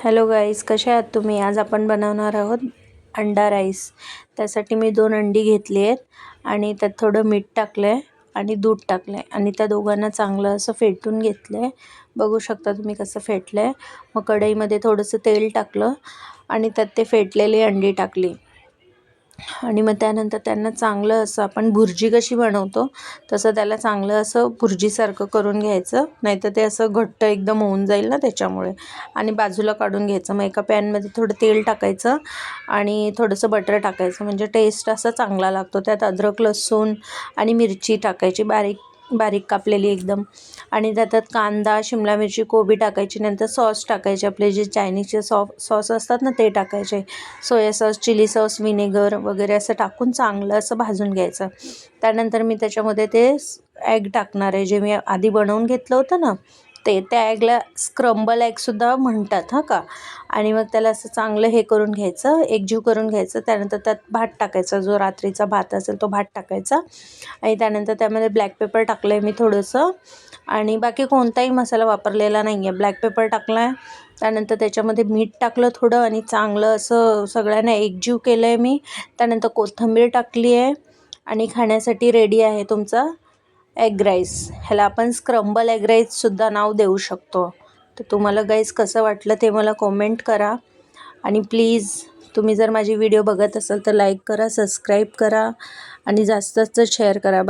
Hello guys, कसे आहात तुम्ही? आज आपण बनवणार आहोत अंडा राईस. त्यासाठी मी 2 अंडी घेतली आहेत आणि त्यात थोडं मीठ टाकलं आहे आणि दूध टाकलं आहे आणि त्या दोघांना चांगलं असं फेटून घेतलं आहे. बघू शकता तुम्ही कसं फेटलं आहे. मग कढईमध्ये थोडंसं तेल टाकलं आणि त्यात ते फेटलेली अंडी टाकली आणि मग त्यानंतर त्यांना चांगलं असं आपण भुर्जी कशी बनवतो तसं त्याला चांगलं असं भुर्जीसारखं करून घ्यायचं, नाहीतर ते असं घट्ट एकदम होऊन जाईल ना त्याच्यामुळे. आणि बाजूला काढून घ्यायचं. मग एका पॅनमध्ये थोडं तेल टाकायचं आणि थोडंसं बटर टाकायचं, म्हणजे टेस्ट असा चांगला लागतो. त्यात अद्रक लसूण आणि मिरची टाकायची बारीक बारीक कापलेली एकदम, आणि त्यात कांदा शिमला मिरची कोबी टाकायची. नंतर सॉस टाकायचे, आपले जे चायनीजचे सॉस असतात ना ते टाकायचे. Soya sauce, chilli sauce, vinegar वगैरे असं टाकून चांगलं असं भाजून घ्यायचं. त्यानंतर मी त्याच्यामध्ये ते एग टाकणार आहे, जे मी आधी बनवून घेतलं होतं ना त्या एगला स्क्रम्बल एगसुद्धा म्हणतात का. आणि मग त्याला असं चांगलं हे करून घ्यायचं, एकजीव करून घ्यायचं. त्यानंतर त्यात भात टाकायचा, जो रात्रीचा भात असेल तो भात टाकायचा. आणि त्यानंतर त्यामध्ये ब्लॅक पेपर टाकलं आहे मी थोडंसं, आणि बाकी कोणताही मसाला वापरलेला नाही आहे. ब्लॅक पेपर टाकला आहे, त्यानंतर त्याच्यामध्ये मीठ टाकलं थोडं आणि चांगलं असं सगळ्यांना एकजीव केलं आहे मी. त्यानंतर कोथिंबीर टाकली आहे आणि खाण्यासाठी रेडी आहे तुमचा एग राईस. ह्याला आपण स्क्रम्बल एग राईससुद्धा नाव देऊ शकतो. तर तुम्हाला गाईस कसं वाटलं ते मला कॉमेंट करा. आणि प्लीज तुम्ही जर माझी व्हिडिओ बघत असाल तर लाईक करा, सबस्क्राईब करा आणि जास्त जास्त शेअर करा.